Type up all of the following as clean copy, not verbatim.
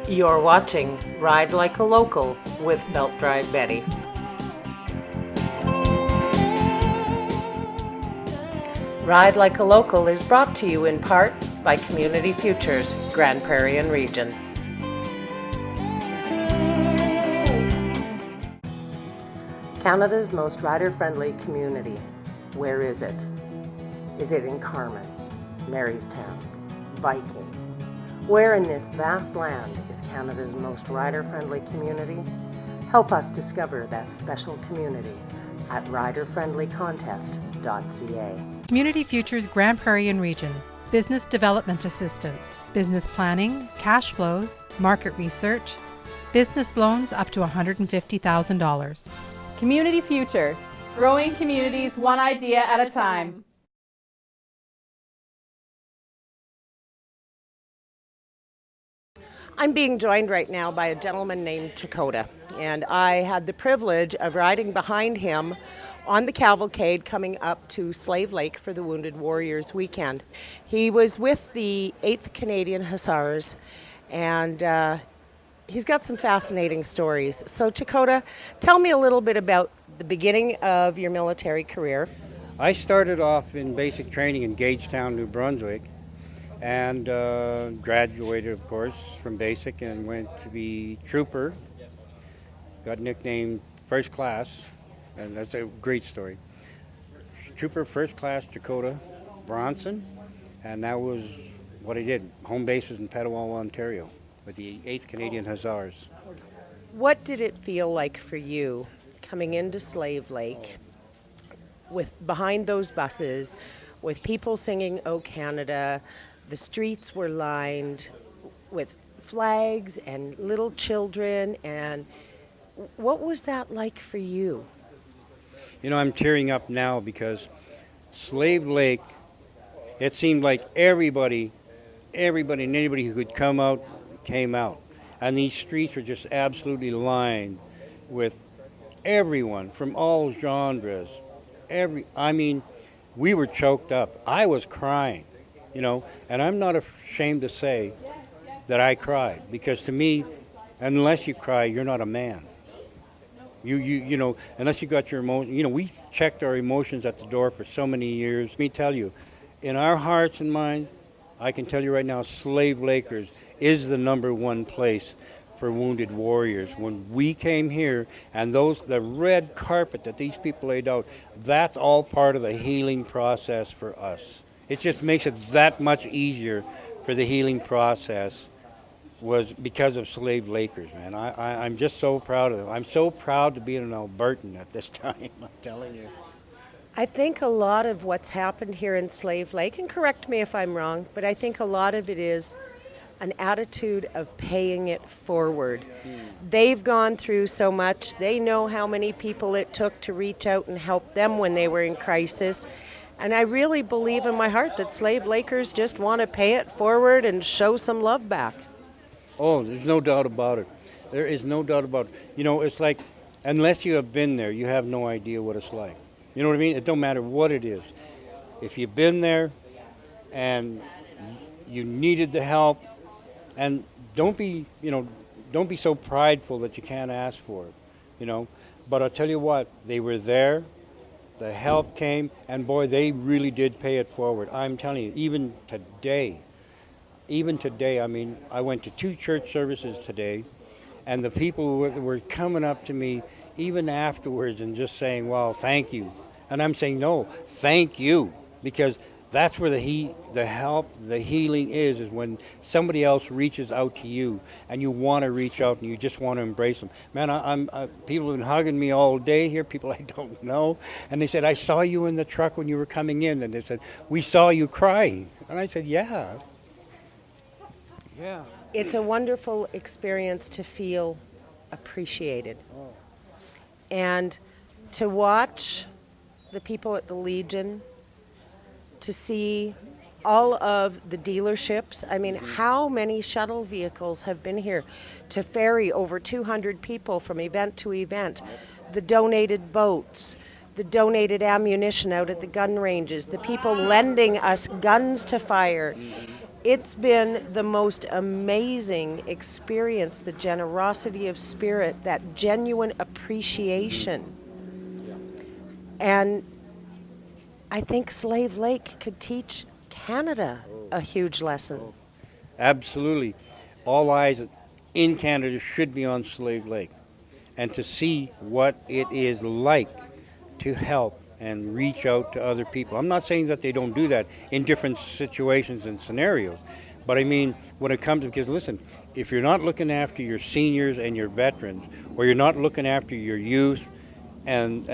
You're watching Ride Like a Local with Belt Drive Betty. Ride Like a Local is brought to you in part by Community Futures, Grand Prairie and Region. Canada's most rider-friendly community. Where is it? Is it in Carman, Marystown, Viking? Where in this vast land is Canada's most rider-friendly community? Help us discover that special community at riderfriendlycontest.ca. Community Futures Grand Prairie and Region. Business development assistance, business planning, cash flows, market research, business loans up to $150,000. Community Futures, growing communities one idea at a time. I'm being joined right now by a gentleman named Chekotah, and I had the privilege of riding behind him on the cavalcade coming up to Slave Lake for the Wounded Warriors weekend. He was with the 8th Canadian Hussars, and he's got some fascinating stories. So Chekotah, tell me a little bit about the beginning of your military career. I started off in basic training in Gagetown, New Brunswick, and graduated, of course, from basic and went to be trooper. Got nicknamed First Class, and that's a great story. Trooper First Class Chekotah Bronson, and that was what I did. Home base was in Petawawa, Ontario, with the 8th Canadian Hussars. What did it feel like for you coming into Slave Lake with behind those buses, with people singing "O Canada"? The streets were lined with flags and little children, and what was that like for you? You know, I'm tearing up now because Slave Lake, it seemed like everybody and anybody who could come out, came out. And these streets were just absolutely lined with everyone from all genres. We were choked up. I was crying. You know, and I'm not ashamed to say that I cried, because to me, unless you cry, you're not a man. You know, unless you got your emotions. You know, we checked our emotions at the door for so many years. Let me tell you, in our hearts and minds, I can tell you right now, Slave Lakers is the #1 place for wounded warriors. When we came here, and the red carpet that these people laid out, that's all part of the healing process for us. It just makes it that much easier for the healing process, was because of Slave Lakers, man. I'm just so proud of them. I'm so proud to be an Albertan at this time, I'm telling you. I think a lot of what's happened here in Slave Lake, and correct me if I'm wrong, but I think a lot of it is an attitude of paying it forward. They've gone through so much. They know how many people it took to reach out and help them when they were in crisis. And I really believe in my heart that Slave Lakers just want to pay it forward and show some love back. Oh, there's no doubt about it. There is no doubt about it. You know, it's like, unless you have been there, you have no idea what it's like. You know what I mean? It don't matter what it is. If you've been there and you needed the help, and don't be so prideful that you can't ask for it, you know. But I'll tell you what, they were there. The help came, and boy, they really did pay it forward. I'm telling you, even today, I mean, I went to 2 church services today, and the people were coming up to me even afterwards and just saying, well, thank you. And I'm saying, no, thank you, because that's where the help, the healing is when somebody else reaches out to you and you want to reach out and you just want to embrace them. Man, people have been hugging me all day here, people I don't know, and they said, I saw you in the truck when you were coming in, and they said, we saw you crying. And I said, yeah. It's a wonderful experience to feel appreciated. And to watch the people at the Legion, to see all of the dealerships. I mean, how many shuttle vehicles have been here to ferry over 200 people from event to event? The donated boats, the donated ammunition out at the gun ranges, the people lending us guns to fire. It's been the most amazing experience, the generosity of spirit, that genuine appreciation. And I think Slave Lake could teach Canada a huge lesson. Absolutely. All eyes in Canada should be on Slave Lake, and to see what it is like to help and reach out to other people. I'm not saying that they don't do that in different situations and scenarios, but I mean, when it comes to, because listen, if you're not looking after your seniors and your veterans, or you're not looking after your youth and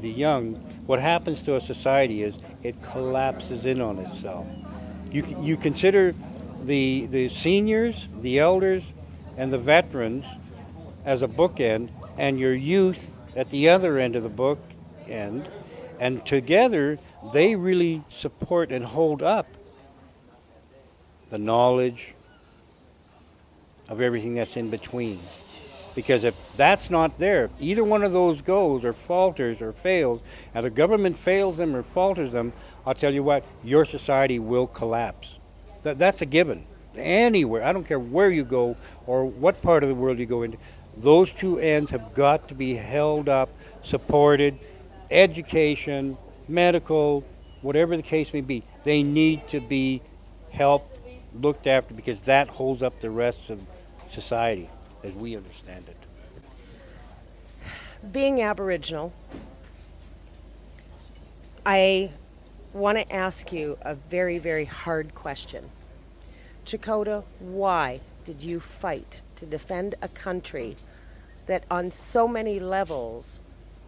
the young, what happens to a society is it collapses in on itself. You consider the seniors, the elders, and the veterans as a bookend, and your youth at the other end of the bookend, and together they really support and hold up the knowledge of everything that's in between. Because if that's not there, if either one of those goes or falters or fails, and the government fails them or falters them, I'll tell you what, your society will collapse. That's a given. Anywhere, I don't care where you go or what part of the world you go into, those two ends have got to be held up, supported, education, medical, whatever the case may be. They need to be helped, looked after, because that holds up the rest of society as we understand it. Being Aboriginal, I want to ask you a very, very hard question. Chekotah, why did you fight to defend a country that on so many levels,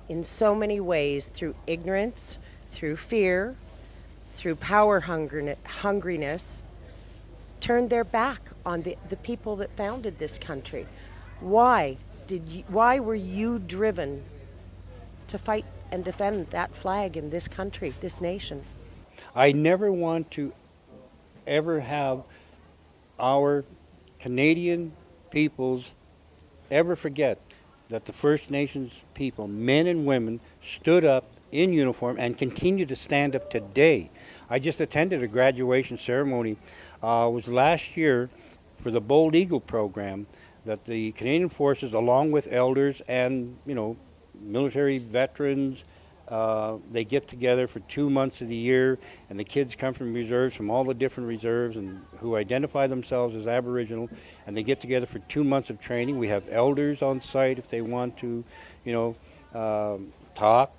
in so many ways, through ignorance, through fear, through power hungriness, turned their back on the people that founded this country? Why were you driven to fight and defend that flag in this country, this nation? I never want to ever have our Canadian peoples ever forget that the First Nations people, men and women, stood up in uniform and continue to stand up today. I just attended a graduation ceremony. It was last year for the Bold Eagle program that the Canadian Forces, along with elders and, military veterans, they get together for 2 months of the year, and the kids come from reserves, from all the different reserves, and who identify themselves as Aboriginal, and they get together for 2 months of training. We have elders on site if they want to, talk,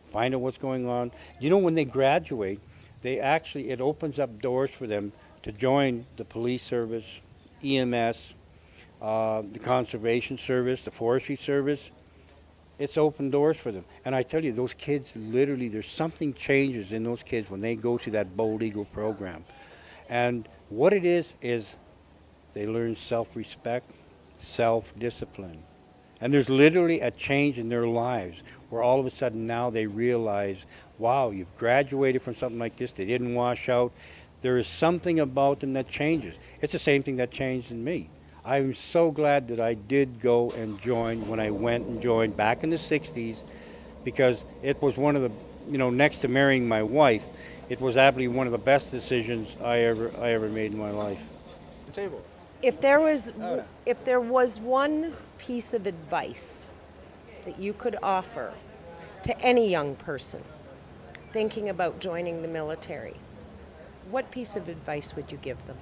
find out what's going on. When they graduate, it opens up doors for them to join the police service, EMS, the conservation service, the forestry service. It's open doors for them. And I tell you, those kids, literally, there's something changes in those kids when they go to that Bold Eagle program. And what it is they learn self-respect, self-discipline. And there's literally a change in their lives where all of a sudden now they realize, wow, you've graduated from something like this. They didn't wash out. There is something about them that changes. It's the same thing that changed in me. I'm so glad that I did go and join when I went and joined back in the 60s, because it was one of the, next to marrying my wife, it was absolutely one of the best decisions I ever made in my life. If there was one piece of advice that you could offer to any young person thinking about joining the military, what piece of advice would you give them?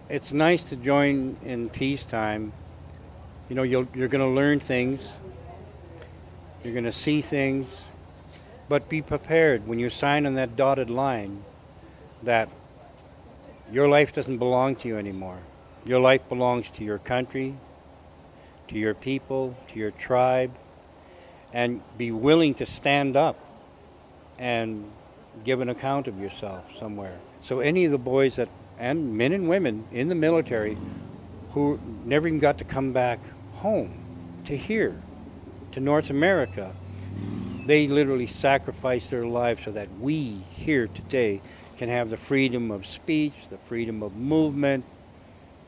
It's nice to join in peacetime. You're going to learn things. You're going to see things. But be prepared when you sign on that dotted line that your life doesn't belong to you anymore. Your life belongs to your country, to your people, to your tribe, and be willing to stand up and give an account of yourself somewhere. So any of the boys and men and women in the military who never even got to come back home to here, to North America, they literally sacrificed their lives so that we here today can have the freedom of speech, the freedom of movement,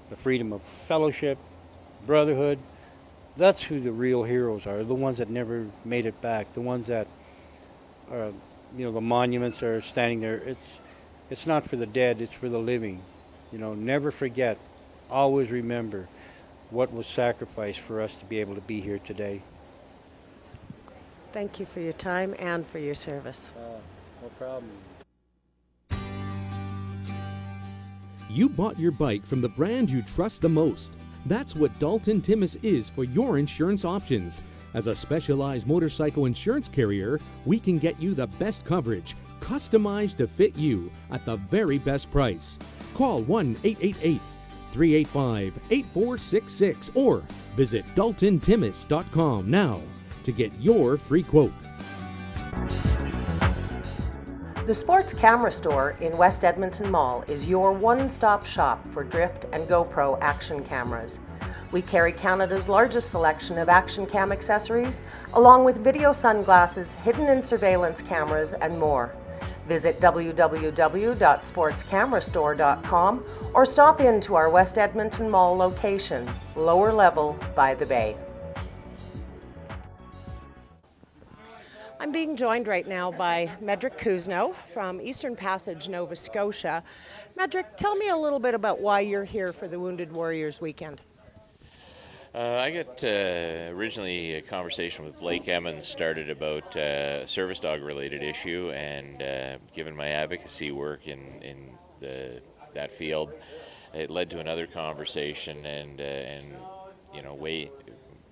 the freedom of fellowship, brotherhood. That's who the real heroes are, the ones that never made it back, the ones that the monuments are standing there. It's not for the dead, it's for the living. Never forget, always remember what was sacrificed for us to be able to be here today. Thank you for your time and for your service. No problem. You bought your bike from the brand you trust the most. That's what Dalton Timmis is for your insurance options. As a specialized motorcycle insurance carrier, we can get you the best coverage, customized to fit you at the very best price. Call 1-888-385-8466 or visit daltontimmis.com now to get your free quote. The Sports Camera Store in West Edmonton Mall is your one-stop shop for drift and GoPro action cameras. We carry Canada's largest selection of action cam accessories, along with video sunglasses, hidden and surveillance cameras, and more. Visit www.sportscamerastore.com or stop into our West Edmonton Mall location, lower level by the bay. I'm being joined right now by Medric Cousineau from Eastern Passage, Nova Scotia. Medric, tell me a little bit about why you're here for the Wounded Warriors weekend. I got originally a conversation with Blake Emmons started about a service dog related issue, and given my advocacy work in that field, it led to another conversation, and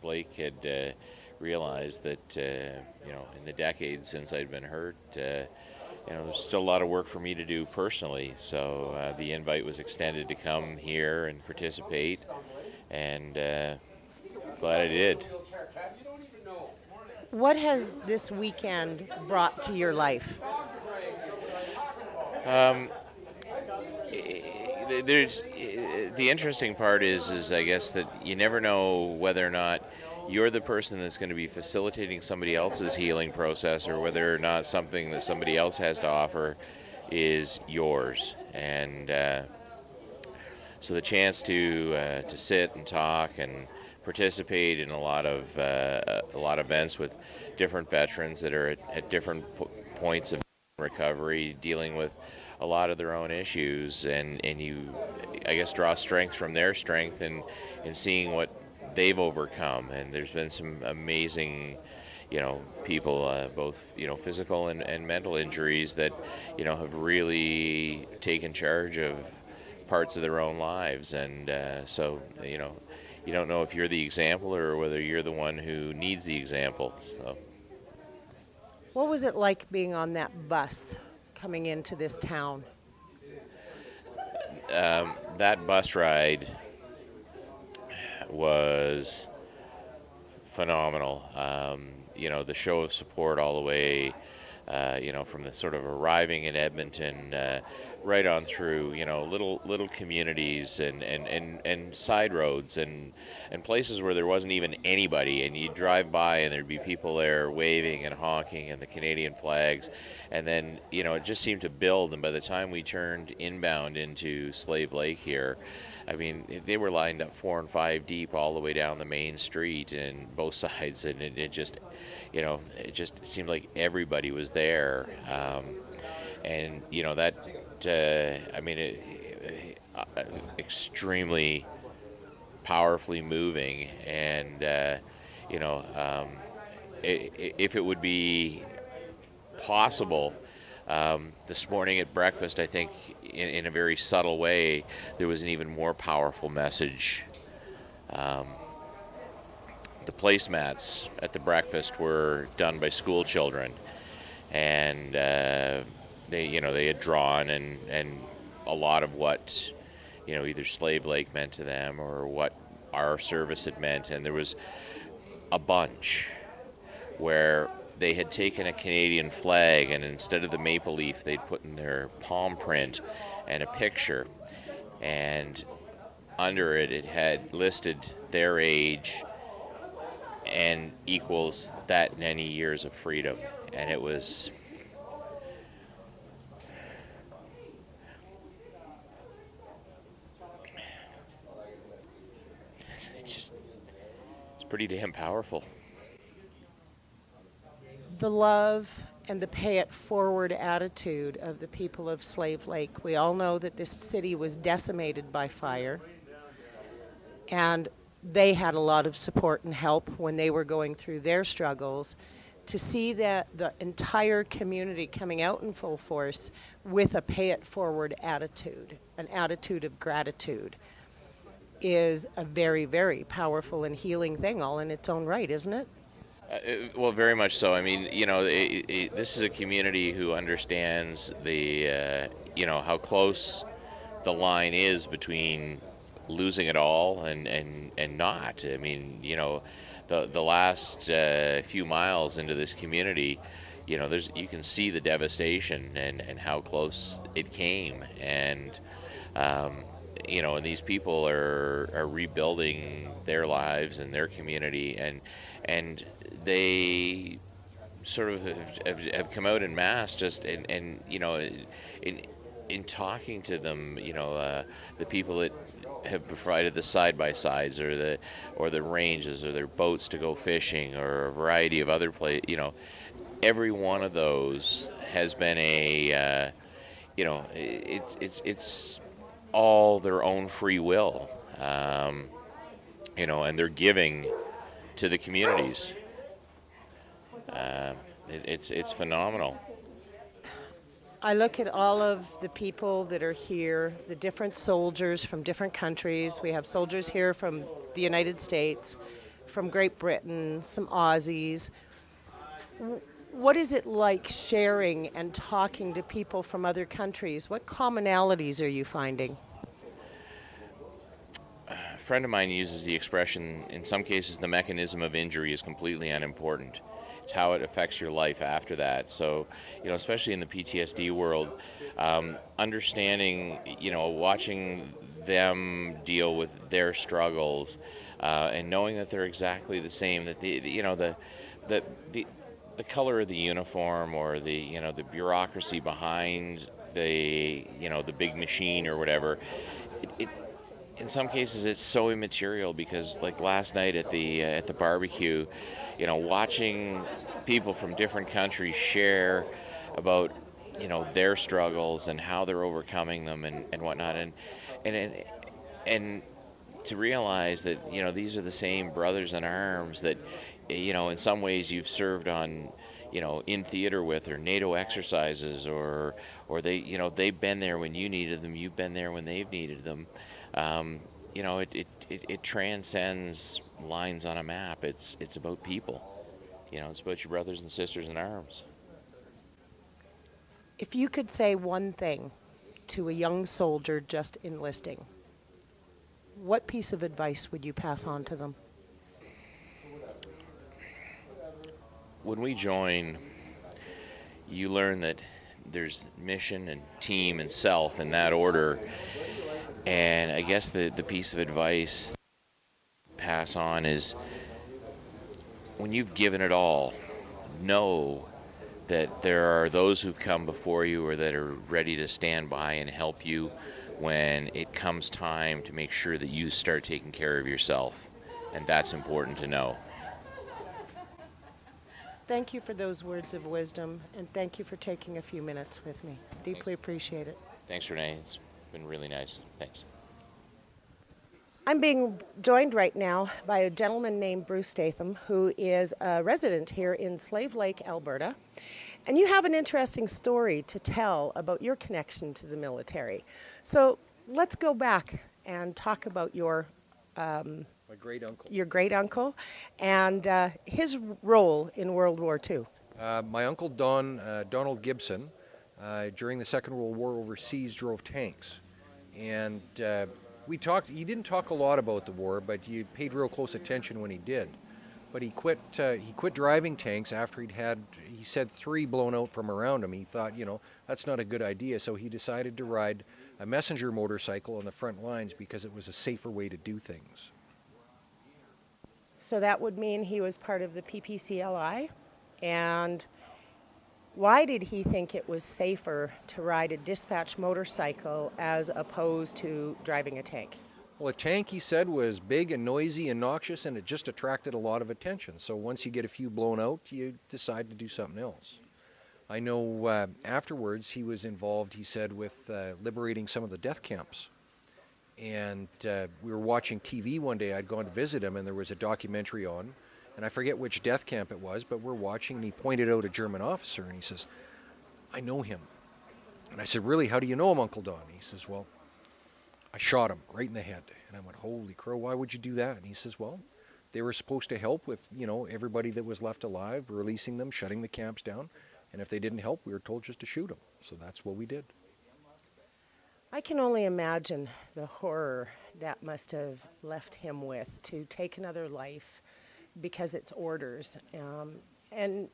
Blake had realized that in the decades since I'd been hurt, there's still a lot of work for me to do personally. So the invite was extended to come here and participate, and glad I did. What has this weekend brought to your life? There's the interesting part is I guess that you never know whether or not you're the person that's going to be facilitating somebody else's healing process, or whether or not something that somebody else has to offer is yours. And so the chance to sit and talk and participate in a lot of events with different veterans that are at different points of recovery, dealing with a lot of their own issues, and you, I guess, draw strength from their strength and seeing what they've overcome. And there's been some amazing people, both physical and mental injuries that have really taken charge of parts of their own lives. And so you don't know if you're the example or whether you're the one who needs the example. So What was it like being on that bus coming into this town? That bus ride was phenomenal. The show of support all the way, from the sort of arriving in Edmonton, right on through, little communities and side roads and places where there wasn't even anybody, and you'd drive by and there'd be people there waving and honking and the Canadian flags, and then, it just seemed to build. And by the time we turned inbound into Slave Lake here, I mean, they were lined up 4 and 5 deep all the way down the main street and both sides, and it just seemed like everybody was there. And extremely powerfully moving. And if it would be possible, this morning at breakfast, I think in a very subtle way, there was an even more powerful message. The placemats at the breakfast were done by school children, and they had drawn and a lot of what either Slave Lake meant to them or what our service had meant. And there was a bunch where they had taken a Canadian flag, and instead of the maple leaf, they'd put in their palm print and a picture, and under it, it had listed their age and equals that many years of freedom. And it was it's pretty damn powerful. The love and the pay it forward attitude of the people of Slave Lake. We all know that this city was decimated by fire, and they had a lot of support and help when they were going through their struggles. To see that the entire community coming out in full force with a pay it forward attitude, an attitude of gratitude, is a very, very powerful and healing thing all in its own right, isn't it? Well, very much so. I mean, you know, this is a community who understands the, you know, how close the line is between losing it all and not. I mean, you know, the last few miles into this community, you know, you can see the devastation and how close it came. And, you know, and these people are rebuilding their lives and their community, and they sort of have come out en masse just and you know, in talking to them, you know, the people that have provided the side-by-sides or the ranges or their boats to go fishing or a variety of other you know, every one of those has been a you know, it's all their own free will, you know, and they're giving to the communities. It's phenomenal. I look at all of the people that are here, the different soldiers from different countries. We have soldiers here from the United States, from Great Britain, some Aussies. What is it like sharing and talking to people from other countries? What commonalities are you finding? A friend of mine uses the expression, in some cases the mechanism of injury is completely unimportant. It's how it affects your life after that. So, you know, especially in the PTSD world, understanding, you know, watching them deal with their struggles, and knowing that they're exactly the same, that you know, the color of the uniform or the, you know, the bureaucracy behind the, you know, the big machine or whatever, it in some cases it's so immaterial, because like last night at the barbecue, you know, watching people from different countries share about, you know, their struggles and how they're overcoming them and whatnot, and to realize that, you know, these are the same brothers in arms that, you know, in some ways you've served on, you know, in theater with, or NATO exercises, or they, you know, they've been there when you needed them, you've been there when they've needed them. You know, it transcends lines on a map. It's about people. You know, it's about your brothers and sisters in arms. If you could say one thing to a young soldier just enlisting, what piece of advice would you pass on to them? When we join, you learn that there's mission and team and self in that order. And I guess the piece of advice to pass on is, when you've given it all, know that there are those who've come before you or that are ready to stand by and help you when it comes time to make sure that you start taking care of yourself. And that's important to know. Thank you for those words of wisdom, and thank you for taking a few minutes with me. Deeply appreciate it. Thanks, Renee. It's been really nice. Thanks. I'm being joined right now by a gentleman named Bruce Statham, who is a resident here in Slave Lake, Alberta. And you have an interesting story to tell about your connection to the military. So let's go back and talk about your my great uncle. Your great uncle and his role in World War II. My uncle Donald Gibson, during the Second World War overseas, drove tanks. And we talked. He didn't talk a lot about the war, but you paid real close attention when he did. But he quit driving tanks after he said 3 blown out from around him. He thought, you know, that's not a good idea. So he decided to ride a messenger motorcycle on the front lines because it was a safer way to do things. So that would mean he was part of the PPCLI. And why did he think it was safer to ride a dispatch motorcycle as opposed to driving a tank? Well, a tank, he said, was big and noisy and noxious, and it just attracted a lot of attention. So once you get a few blown out, you decide to do something else. I know afterwards he was involved, he said, with liberating some of the death camps. And we were watching TV one day. I'd gone to visit him, and there was a documentary on, and I forget which death camp it was, but we're watching, and he pointed out a German officer, and he says, I know him. And I said, really, how do you know him, Uncle Don? He says, well, I shot him right in the head. And I went, holy crow, why would you do that? And he says, well, they were supposed to help with, you know, everybody that was left alive, releasing them, shutting the camps down. And if they didn't help, we were told just to shoot them. So that's what we did. I can only imagine the horror that must have left him with, to take another life because it's orders. And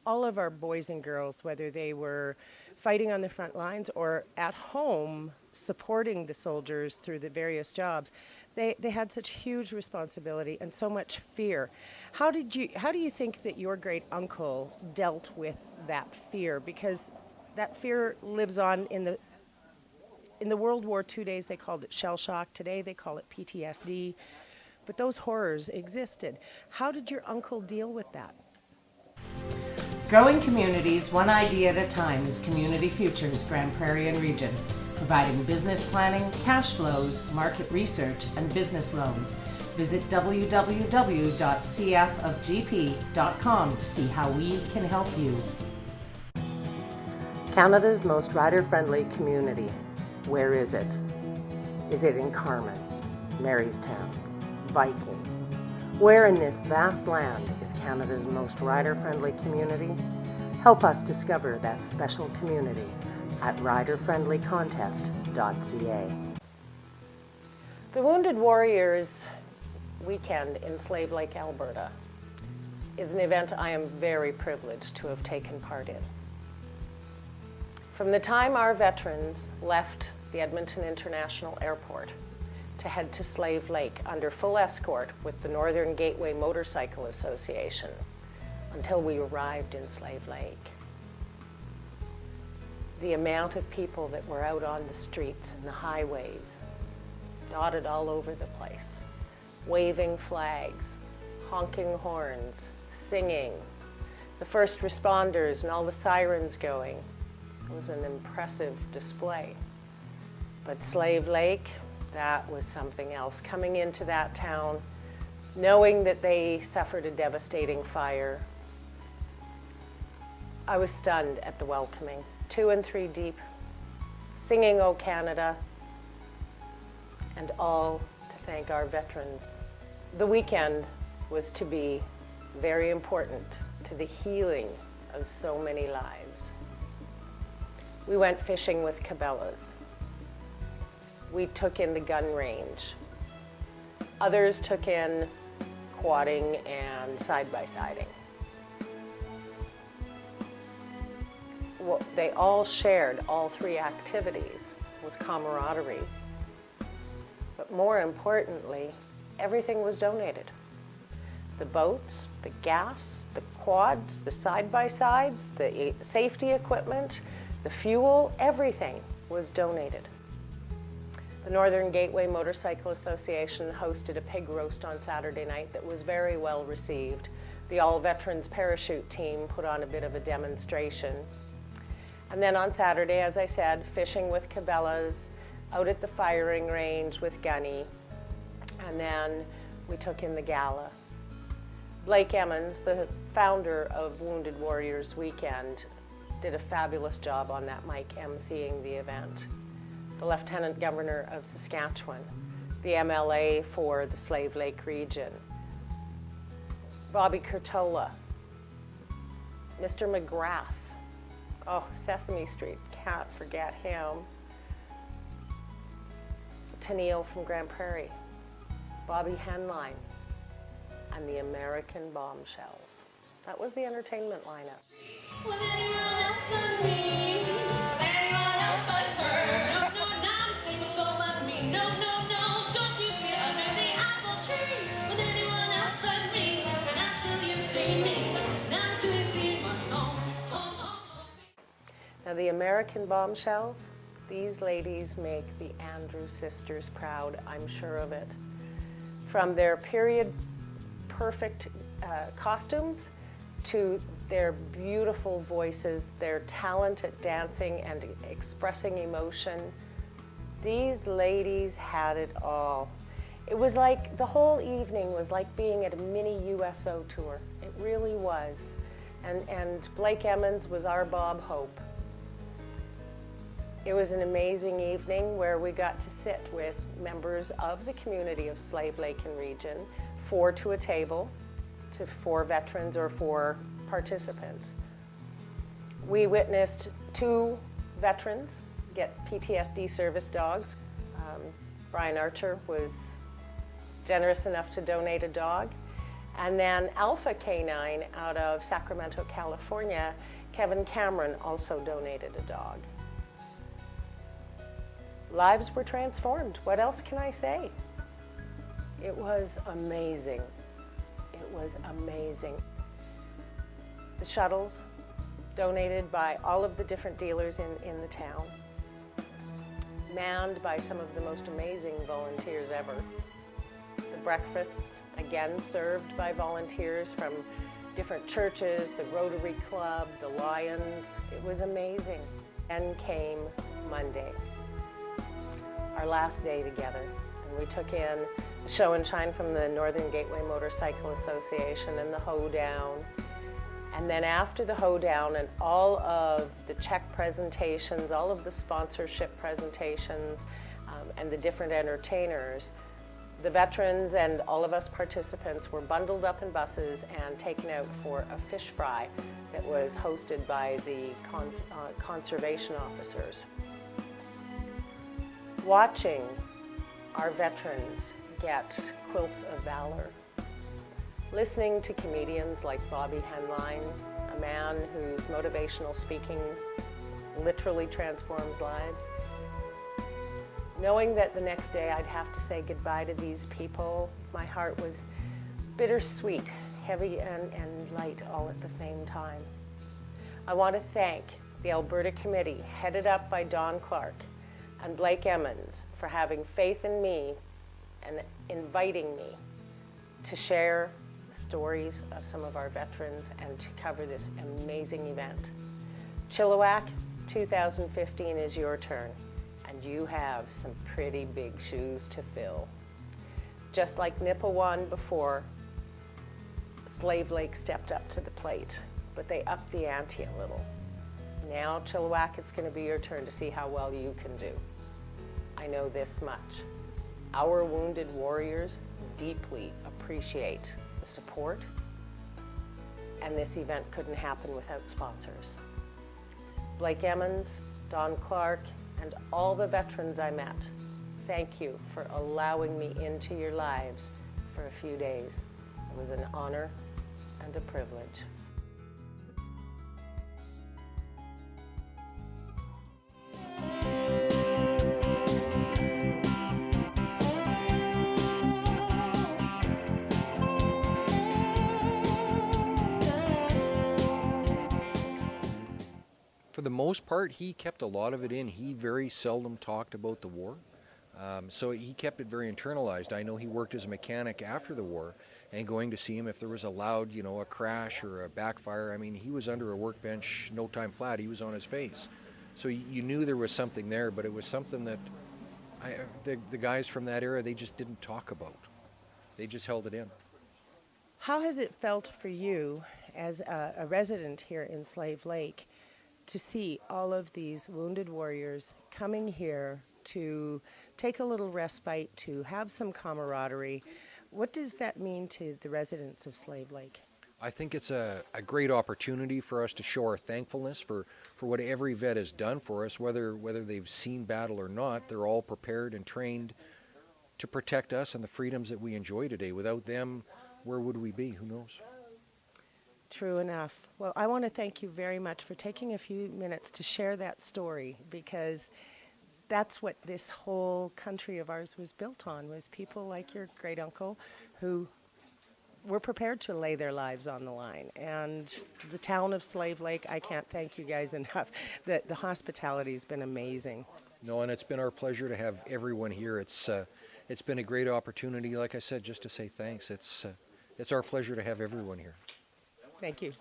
all of our boys and girls, whether they were fighting on the front lines or at home supporting the soldiers through the various jobs, they had such huge responsibility and so much fear. How do you think that your great uncle dealt with that fear? Because that fear lives on in the World War II days. They called it shell shock. Today they call it PTSD. But those horrors existed. How did your uncle deal with that? Growing communities one idea at a time is Community Futures Grand Prairie and Region, providing business planning, cash flows, market research, and business loans. Visit www.cfofgp.com to see how we can help you. Canada's most rider-friendly community. Where is it? Is it in Carman, Marystown, Viking? Where in this vast land is Canada's most rider-friendly community? Help us discover that special community at riderfriendlycontest.ca. The Wounded Warriors Weekend in Slave Lake, Alberta is an event I am very privileged to have taken part in. From the time our veterans left the Edmonton International Airport to head to Slave Lake under full escort with the Northern Gateway Motorcycle Association until we arrived in Slave Lake, the amount of people that were out on the streets and the highways, dotted all over the place, waving flags, honking horns, singing, the first responders and all the sirens going. It was an impressive display. But Slave Lake, that was something else. Coming into that town, knowing that they suffered a devastating fire, I was stunned at the welcoming. 2 and 3 deep, singing "O Canada," and all to thank our veterans. The weekend was to be very important to the healing of so many lives. We went fishing with Cabela's. We took in the gun range. Others took in quadding and side-by-siding. What they all shared, all 3 activities, was camaraderie. But more importantly, everything was donated. The boats, the gas, the quads, the side-by-sides, the safety equipment, the fuel, everything was donated. The Northern Gateway Motorcycle Association hosted a pig roast on Saturday night that was very well received. The All Veterans Parachute team put on a bit of a demonstration. And then on Saturday, as I said, fishing with Cabela's, out at the firing range with Gunny, and then we took in the gala. Blake Emmons, the founder of Wounded Warriors Weekend, did a fabulous job on that mic emceeing the event. The Lieutenant Governor of Saskatchewan, the MLA for the Slave Lake region, Bobby Curtola, Mr. McGrath, oh, Sesame Street, can't forget him, Tennille from Grand Prairie, Bobby Henline, and the American Bombshells. That was the entertainment lineup. With anyone else but me, anyone else but her. No, no, not a single soul but me. No, no, no, don't you sit under the apple tree. With anyone else but me, not till you see me, not till you see much home, home, home, home. Now the American Bombshells, these ladies make the Andrews sisters proud, I'm sure of it. From their period perfect costumes to their beautiful voices, their talent at dancing and expressing emotion. These ladies had it all. It was like the whole evening was like being at a mini USO tour. It really was. And Blake Emmons was our Bob Hope. It was an amazing evening where we got to sit with members of the community of Slave Lake and region, 4 to a table, to 4 veterans or 4 participants. We witnessed 2 veterans get PTSD service dogs. Brian Archer was generous enough to donate a dog. And then Alpha Canine out of Sacramento, California, Kevin Cameron also donated a dog. Lives were transformed. What else can I say? It was amazing. It was amazing. The shuttles donated by all of the different dealers in the town, manned by some of the most amazing volunteers ever. The breakfasts, again served by volunteers from different churches, the Rotary Club, the Lions. It was amazing. Then came Monday, our last day together, and we took in the show and shine from the Northern Gateway Motorcycle Association and the hoedown. And then after the hoedown and all of the check presentations, all of the sponsorship presentations, and the different entertainers, the veterans and all of us participants were bundled up in buses and taken out for a fish fry that was hosted by the conservation officers. Watching our veterans get quilts of valor, listening to comedians like Bobby Henline, a man whose motivational speaking literally transforms lives, knowing that the next day I'd have to say goodbye to these people, my heart was bittersweet, heavy and light all at the same time. I want to thank the Alberta Committee, headed up by Don Clark, and Blake Emmons for having faith in me and inviting me to share the stories of some of our veterans and to cover this amazing event. Chilliwack, 2015 is your turn, and you have some pretty big shoes to fill. Just like Nipawin before, Slave Lake stepped up to the plate, but they upped the ante a little. Now, Chilliwack, it's going to be your turn to see how well you can do. I know this much. Our wounded warriors deeply appreciate the support, and this event couldn't happen without sponsors. Blake Emmons, Don Clark, and all the veterans I met, thank you for allowing me into your lives for a few days. It was an honor and a privilege. For the most part, he kept a lot of it in. He very seldom talked about the war. So he kept it very internalized. I know he worked as a mechanic after the war, and going to see him if there was a loud, a crash or a backfire, I mean, he was under a workbench no time flat. He was on his face. So you knew there was something there, but it was something that the guys from that era, they just didn't talk about. They just held it in. How has it felt for you as a resident here in Slave Lake to see all of these wounded warriors coming here to take a little respite, to have some camaraderie? What does that mean to the residents of Slave Lake? I think it's a great opportunity for us to show our thankfulness for what every vet has done for us, whether they've seen battle or not. They're all prepared and trained to protect us and the freedoms that we enjoy today. Without them, where would we be? Who knows? True enough. Well, I want to thank you very much for taking a few minutes to share that story, because that's what this whole country of ours was built on, was people like your great uncle who were prepared to lay their lives on the line. And the town of Slave Lake, I can't thank you guys enough. The hospitality has been amazing. No, and it's been our pleasure to have everyone here. It's been a great opportunity, like I said, just to say thanks. It's our pleasure to have everyone here. Thank you.